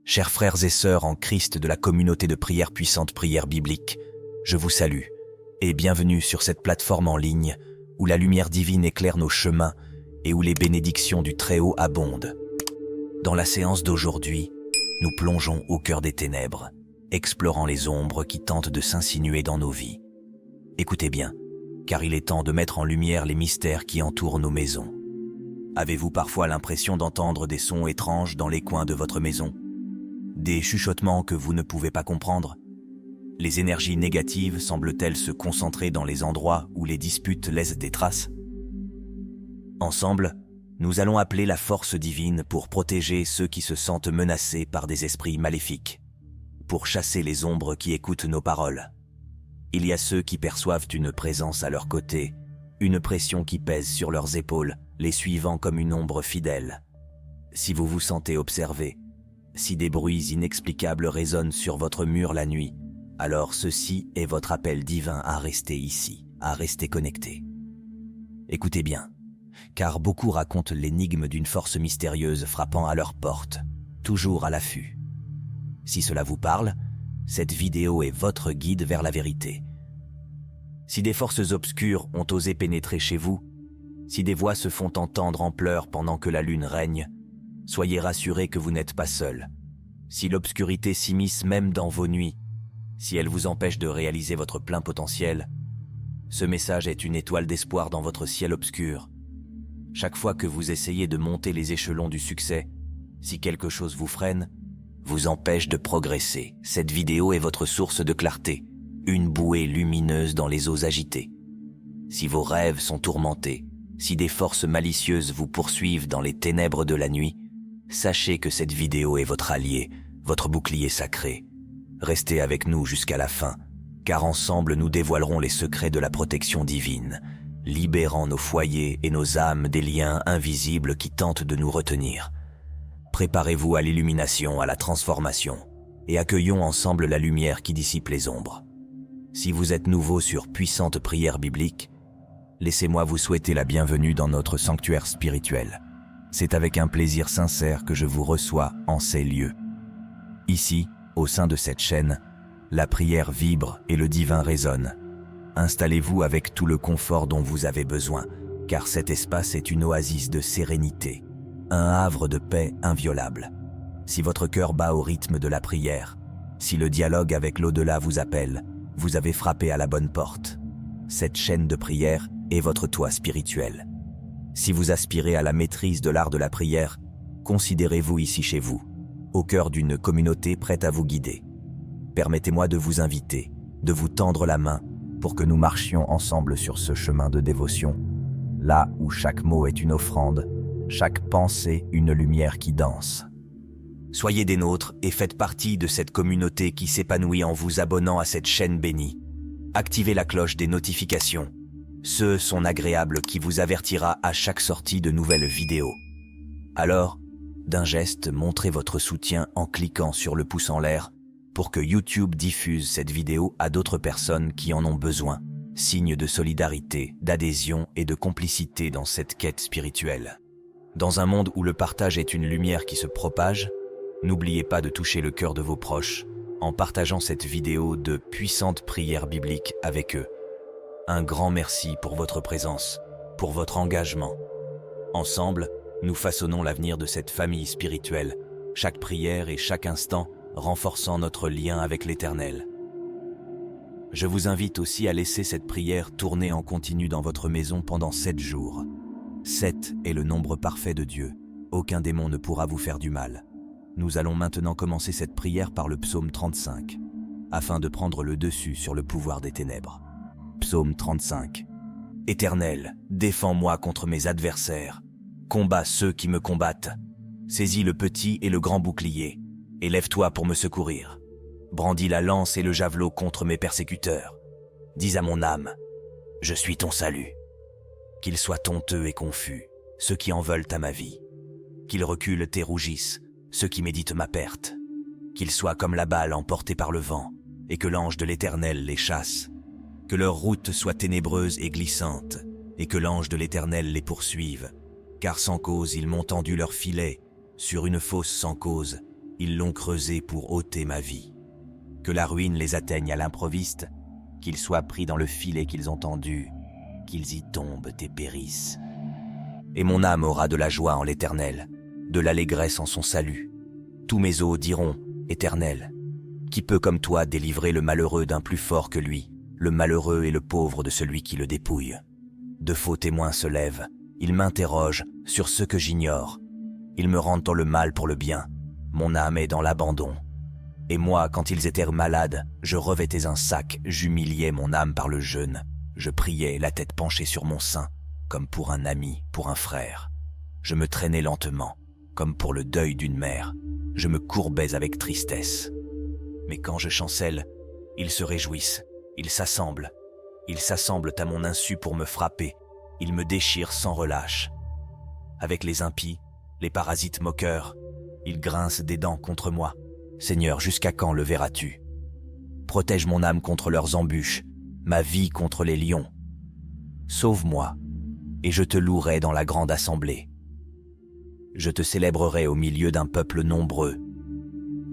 Chers frères et sœurs en Christ de la communauté de prière puissante Prière Biblique, je vous salue et bienvenue sur cette plateforme en ligne où la lumière divine éclaire nos chemins et où les bénédictions du Très-Haut abondent. Dans la séance d'aujourd'hui, nous plongeons au cœur des ténèbres, explorant les ombres qui tentent de s'insinuer dans nos vies. Écoutez bien, car il est temps de mettre en lumière les mystères qui entourent nos maisons. Avez-vous parfois l'impression d'entendre des sons étranges dans les coins de votre maison ? Des chuchotements que vous ne pouvez pas comprendre? Les énergies négatives semblent-elles se concentrer dans les endroits où les disputes laissent des traces? Ensemble, nous allons appeler la force divine pour protéger ceux qui se sentent menacés par des esprits maléfiques, pour chasser les ombres qui écoutent nos paroles. Il y a ceux qui perçoivent une présence à leur côté, une pression qui pèse sur leurs épaules, les suivant comme une ombre fidèle. Si vous vous sentez observé, si des bruits inexplicables résonnent sur votre mur la nuit, alors ceci est votre appel divin à rester ici, à rester connecté. Écoutez bien, car beaucoup racontent l'énigme d'une force mystérieuse frappant à leur porte, toujours à l'affût. Si cela vous parle, cette vidéo est votre guide vers la vérité. Si des forces obscures ont osé pénétrer chez vous, si des voix se font entendre en pleurs pendant que la lune règne, soyez rassurés que vous n'êtes pas seul. Si l'obscurité s'immisce même dans vos nuits, si elle vous empêche de réaliser votre plein potentiel, ce message est une étoile d'espoir dans votre ciel obscur. Chaque fois que vous essayez de monter les échelons du succès, si quelque chose vous freine, vous empêche de progresser, cette vidéo est votre source de clarté, une bouée lumineuse dans les eaux agitées. Si vos rêves sont tourmentés, si des forces malicieuses vous poursuivent dans les ténèbres de la nuit, sachez que cette vidéo est votre allié, votre bouclier sacré. Restez avec nous jusqu'à la fin, car ensemble nous dévoilerons les secrets de la protection divine, libérant nos foyers et nos âmes des liens invisibles qui tentent de nous retenir. Préparez-vous à l'illumination, à la transformation, et accueillons ensemble la lumière qui dissipe les ombres. Si vous êtes nouveau sur Puissante Prière Biblique, laissez-moi vous souhaiter la bienvenue dans notre sanctuaire spirituel. C'est avec un plaisir sincère que je vous reçois en ces lieux. Ici, au sein de cette chaîne, la prière vibre et le divin résonne. Installez-vous avec tout le confort dont vous avez besoin, car cet espace est une oasis de sérénité, un havre de paix inviolable. Si votre cœur bat au rythme de la prière, si le dialogue avec l'au-delà vous appelle, vous avez frappé à la bonne porte. Cette chaîne de prière est votre toit spirituel. Si vous aspirez à la maîtrise de l'art de la prière, considérez-vous ici chez vous, au cœur d'une communauté prête à vous guider. Permettez-moi de vous inviter, de vous tendre la main pour que nous marchions ensemble sur ce chemin de dévotion, là où chaque mot est une offrande, chaque pensée une lumière qui danse. Soyez des nôtres et faites partie de cette communauté qui s'épanouit en vous abonnant à cette chaîne bénie. Activez la cloche des notifications. Ceux sont agréables qui vous avertira à chaque sortie de nouvelles vidéos. Alors, d'un geste, montrez votre soutien en cliquant sur le pouce en l'air pour que YouTube diffuse cette vidéo à d'autres personnes qui en ont besoin. Signe de solidarité, d'adhésion et de complicité dans cette quête spirituelle. Dans un monde où le partage est une lumière qui se propage, n'oubliez pas de toucher le cœur de vos proches en partageant cette vidéo de Puissante Prière Biblique avec eux. Un grand merci pour votre présence, pour votre engagement. Ensemble, nous façonnons l'avenir de cette famille spirituelle, chaque prière et chaque instant renforçant notre lien avec l'Éternel. Je vous invite aussi à laisser cette prière tourner en continu dans votre maison pendant 7 jours. 7 est le nombre parfait de Dieu. Aucun démon ne pourra vous faire du mal. Nous allons maintenant commencer cette prière par le psaume 35, afin de prendre le dessus sur le pouvoir des ténèbres. Psaume 35. Éternel, défends-moi contre mes adversaires. Combats ceux qui me combattent. Saisis le petit et le grand bouclier, et lève-toi pour me secourir. Brandis la lance et le javelot contre mes persécuteurs. Dis à mon âme, je suis ton salut. Qu'ils soient honteux et confus, ceux qui en veulent à ma vie. Qu'ils reculent et rougissent, ceux qui méditent ma perte. Qu'ils soient comme la balle emportée par le vent, et que l'ange de l'Éternel les chasse. Que leur route soit ténébreuse et glissante, et que l'ange de l'Éternel les poursuive. Car sans cause ils m'ont tendu leur filet, sur une fosse sans cause, Ils l'ont creusé pour ôter ma vie. Que la ruine les atteigne à l'improviste, qu'ils soient pris dans le filet qu'ils ont tendu, qu'ils y tombent et périssent. Et mon âme aura de la joie en l'Éternel, de l'allégresse en son salut. Tous mes os diront, Éternel, qui peut comme toi délivrer le malheureux d'un plus fort que lui, le malheureux et le pauvre de celui qui le dépouille. De faux témoins se lèvent, ils m'interrogent sur ce que j'ignore. Ils me rendent dans le mal pour le bien, mon âme est dans l'abandon. Et moi, quand ils étaient malades, je revêtais un sac, j'humiliais mon âme par le jeûne. Je priais, la tête penchée sur mon sein, comme pour un ami, pour un frère. Je me traînais lentement, comme pour le deuil d'une mère. Je me courbais avec tristesse. Mais quand je chancelle, ils se réjouissent, ils s'assemblent à mon insu pour me frapper, ils me déchirent sans relâche. Avec les impies, les parasites moqueurs, ils grincent des dents contre moi. Seigneur, jusqu'à quand le verras-tu? Protège mon âme contre leurs embûches, ma vie contre les lions. Sauve-moi, et je te louerai dans la grande assemblée. Je te célébrerai au milieu d'un peuple nombreux.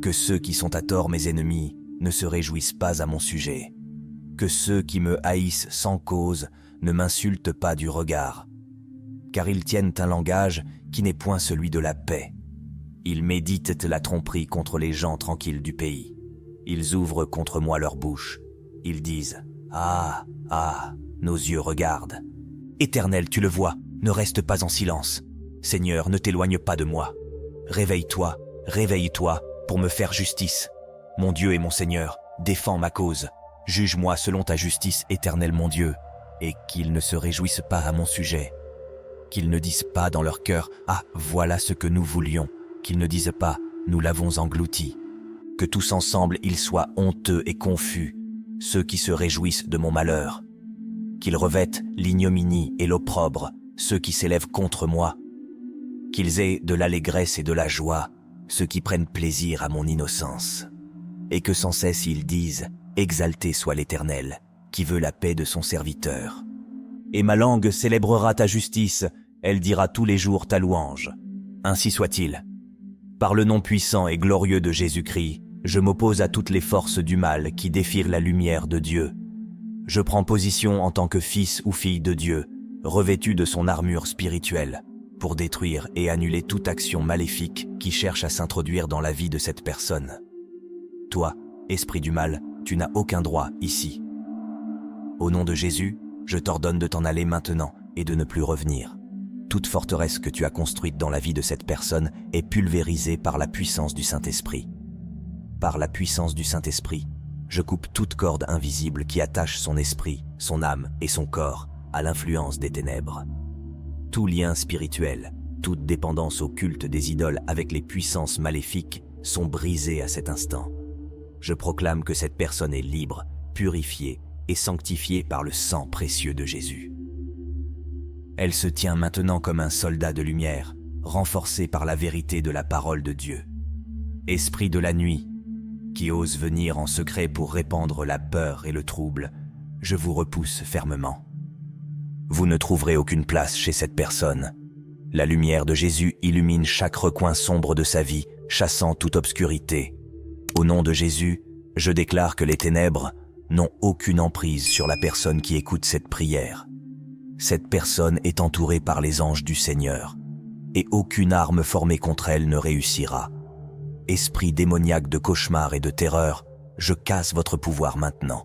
Que ceux qui sont à tort mes ennemis ne se réjouissent pas à mon sujet. Que ceux qui me haïssent sans cause ne m'insultent pas du regard. Car ils tiennent un langage qui n'est point celui de la paix. Ils méditent la tromperie contre les gens tranquilles du pays. Ils ouvrent contre moi leur bouche. Ils disent « Ah, ah, nos yeux regardent. Éternel, tu le vois, ne reste pas en silence. Seigneur, ne t'éloigne pas de moi. Réveille-toi, réveille-toi pour me faire justice. Mon Dieu et mon Seigneur, défends ma cause. Juge-moi selon ta justice, Éternel mon Dieu, et qu'ils ne se réjouissent pas à mon sujet. Qu'ils ne disent pas dans leur cœur « Ah, voilà ce que nous voulions », qu'ils ne disent pas « Nous l'avons englouti ». Que tous ensemble ils soient honteux et confus, ceux qui se réjouissent de mon malheur. Qu'ils revêtent l'ignominie et l'opprobre, ceux qui s'élèvent contre moi. Qu'ils aient de l'allégresse et de la joie, ceux qui prennent plaisir à mon innocence. Et que sans cesse ils disent « Exalté soit l'Éternel, qui veut la paix de son serviteur. » Et ma langue célébrera ta justice, elle dira tous les jours ta louange. Ainsi soit-il. Par le nom puissant et glorieux de Jésus-Christ, je m'oppose à toutes les forces du mal qui défient la lumière de Dieu. Je prends position en tant que fils ou fille de Dieu, revêtu de son armure spirituelle, pour détruire et annuler toute action maléfique qui cherche à s'introduire dans la vie de cette personne. Toi, esprit du mal, tu n'as aucun droit ici. Au nom de Jésus, je t'ordonne de t'en aller maintenant et de ne plus revenir. Toute forteresse que tu as construite dans la vie de cette personne est pulvérisée par la puissance du Saint-Esprit. Par la puissance du Saint-Esprit, je coupe toute corde invisible qui attache son esprit, son âme et son corps à l'influence des ténèbres. Tout lien spirituel, toute dépendance au culte des idoles avec les puissances maléfiques sont brisés à cet instant. Je proclame que cette personne est libre, purifiée et sanctifiée par le sang précieux de Jésus. Elle se tient maintenant comme un soldat de lumière, renforcé par la vérité de la parole de Dieu. Esprit de la nuit, qui ose venir en secret pour répandre la peur et le trouble, je vous repousse fermement. Vous ne trouverez aucune place chez cette personne. La lumière de Jésus illumine chaque recoin sombre de sa vie, chassant toute obscurité. Au nom de Jésus, je déclare que les ténèbres n'ont aucune emprise sur la personne qui écoute cette prière. Cette personne est entourée par les anges du Seigneur, et aucune arme formée contre elle ne réussira. Esprit démoniaque de cauchemar et de terreur, je casse votre pouvoir maintenant.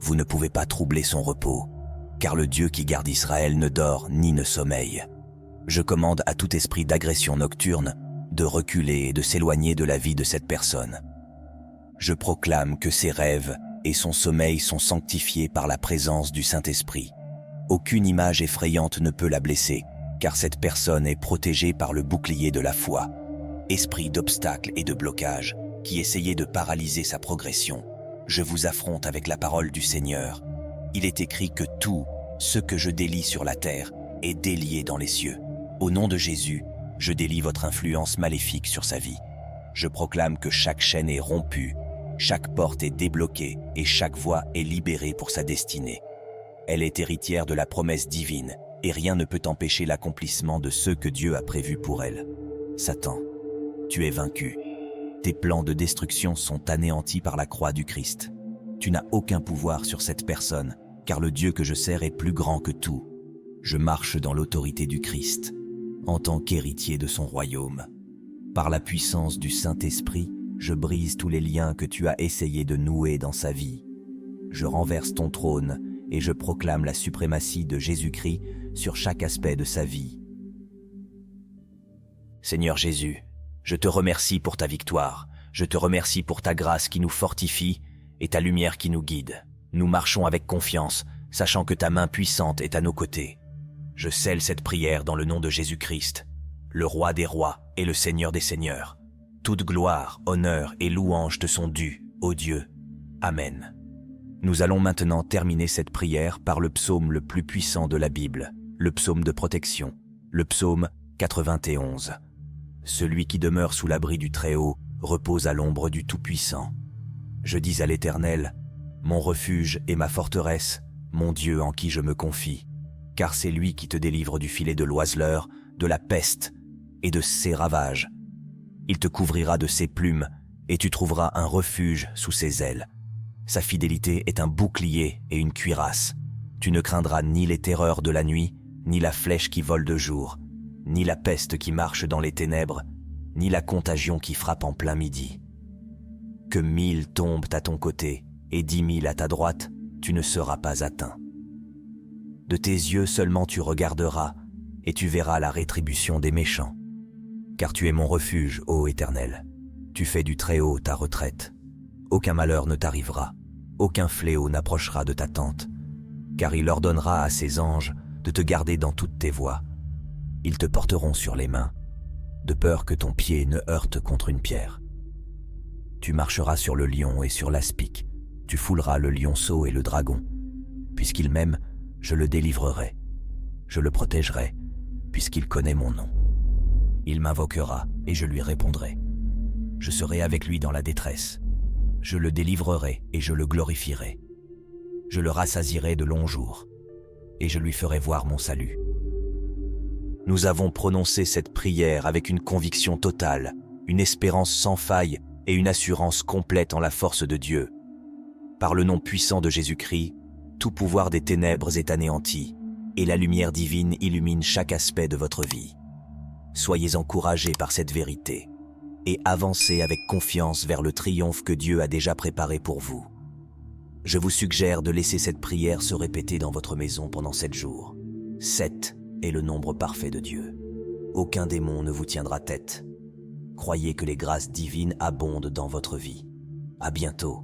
Vous ne pouvez pas troubler son repos, car le Dieu qui garde Israël ne dort ni ne sommeille. Je commande à tout esprit d'agression nocturne de reculer et de s'éloigner de la vie de cette personne. Je proclame que ses rêves et son sommeil sont sanctifiés par la présence du Saint-Esprit. Aucune image effrayante ne peut la blesser, car cette personne est protégée par le bouclier de la foi. Esprit d'obstacle et de blocage, qui essayait de paralyser sa progression, je vous affronte avec la parole du Seigneur. Il est écrit que tout ce que je délie sur la terre est délié dans les cieux. Au nom de Jésus, je délie votre influence maléfique sur sa vie. Je proclame que chaque chaîne est rompue, chaque porte est débloquée et chaque voie est libérée pour sa destinée. Elle est héritière de la promesse divine et rien ne peut empêcher l'accomplissement de ce que Dieu a prévu pour elle. Satan, tu es vaincu. Tes plans de destruction sont anéantis par la croix du Christ. Tu n'as aucun pouvoir sur cette personne, car le Dieu que je sers est plus grand que tout. Je marche dans l'autorité du Christ, en tant qu'héritier de son royaume. Par la puissance du Saint-Esprit, je brise tous les liens que tu as essayé de nouer dans sa vie. Je renverse ton trône et je proclame la suprématie de Jésus-Christ sur chaque aspect de sa vie. Seigneur Jésus, je te remercie pour ta victoire. Je te remercie pour ta grâce qui nous fortifie et ta lumière qui nous guide. Nous marchons avec confiance, sachant que ta main puissante est à nos côtés. Je scelle cette prière dans le nom de Jésus-Christ, le Roi des rois et le Seigneur des seigneurs. Toute gloire, honneur et louange te sont dues, ô Dieu. Amen. Nous allons maintenant terminer cette prière par le psaume le plus puissant de la Bible, le psaume de protection, le psaume 91. Celui qui demeure sous l'abri du Très-Haut repose à l'ombre du Tout-Puissant. Je dis à l'Éternel, mon refuge et ma forteresse, mon Dieu en qui je me confie, car c'est lui qui te délivre du filet de l'oiseleur, de la peste et de ses ravages. Il te couvrira de ses plumes et tu trouveras un refuge sous ses ailes. Sa fidélité est un bouclier et une cuirasse. Tu ne craindras ni les terreurs de la nuit, ni la flèche qui vole de jour, ni la peste qui marche dans les ténèbres, ni la contagion qui frappe en plein midi. Que 1000 tombent à ton côté et 10 000 à ta droite, tu ne seras pas atteint. De tes yeux seulement tu regarderas, et tu verras la rétribution des méchants. Car tu es mon refuge, ô Éternel. Tu fais du Très-Haut ta retraite. Aucun malheur ne t'arrivera, aucun fléau n'approchera de ta tente, car il ordonnera à ses anges de te garder dans toutes tes voies. Ils te porteront sur les mains, de peur que ton pied ne heurte contre une pierre. Tu marcheras sur le lion et sur l'aspic, tu fouleras le lionceau et le dragon. Puisqu'il m'aime, je le délivrerai. Je le protégerai, puisqu'il connaît mon nom. Il m'invoquera et je lui répondrai. Je serai avec lui dans la détresse. Je le délivrerai et je le glorifierai. Je le rassasierai de longs jours, et je lui ferai voir mon salut. Nous avons prononcé cette prière avec une conviction totale, une espérance sans faille et une assurance complète en la force de Dieu. Par le nom puissant de Jésus-Christ, tout pouvoir des ténèbres est anéanti, et la lumière divine illumine chaque aspect de votre vie. Soyez encouragés par cette vérité, et avancez avec confiance vers le triomphe que Dieu a déjà préparé pour vous. Je vous suggère de laisser cette prière se répéter dans votre maison pendant 7 jours. 7 est le nombre parfait de Dieu. Aucun démon ne vous tiendra tête. Croyez que les grâces divines abondent dans votre vie. À bientôt.